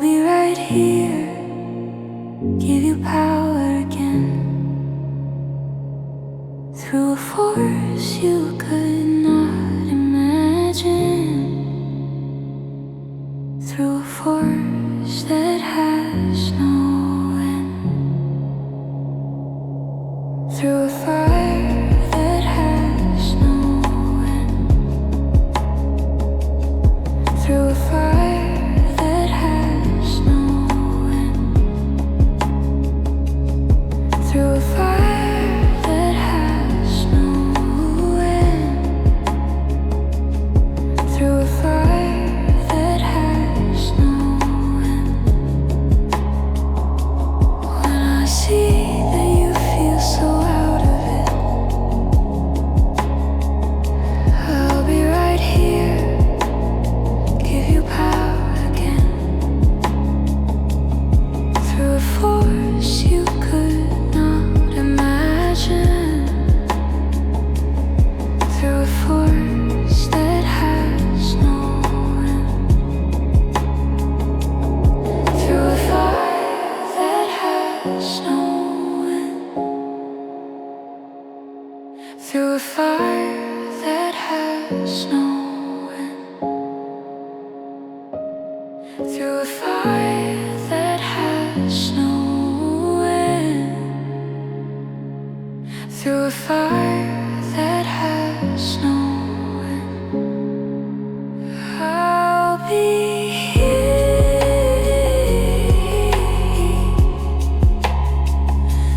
be right here, give you power again. Through a force you could not imagine. Through a force that has no end. Through a fire that has no end. Through a fire that has no end. Through a fire that has no end. Through a fire that has no end. When I see that you feel so out of it, I'll be right here, give you power again. Through a force you could not imagine. Through a force that has no end. Through a fire that has no end. Through a fire that has no end. Through a fire that has no end. Through a fire that has no end. I'll be here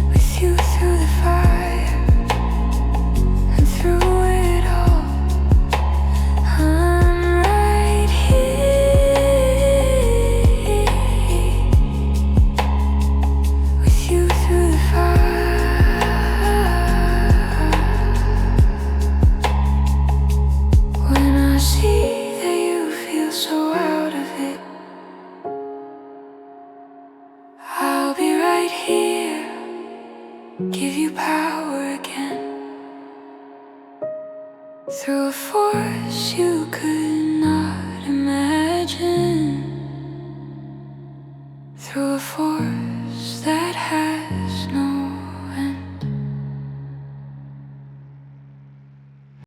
with you through the fire and through it all. I'm right here with you through the fire. When I see that you feel so out of it, I'll be right here, give you power again. Through a force you could not imagine.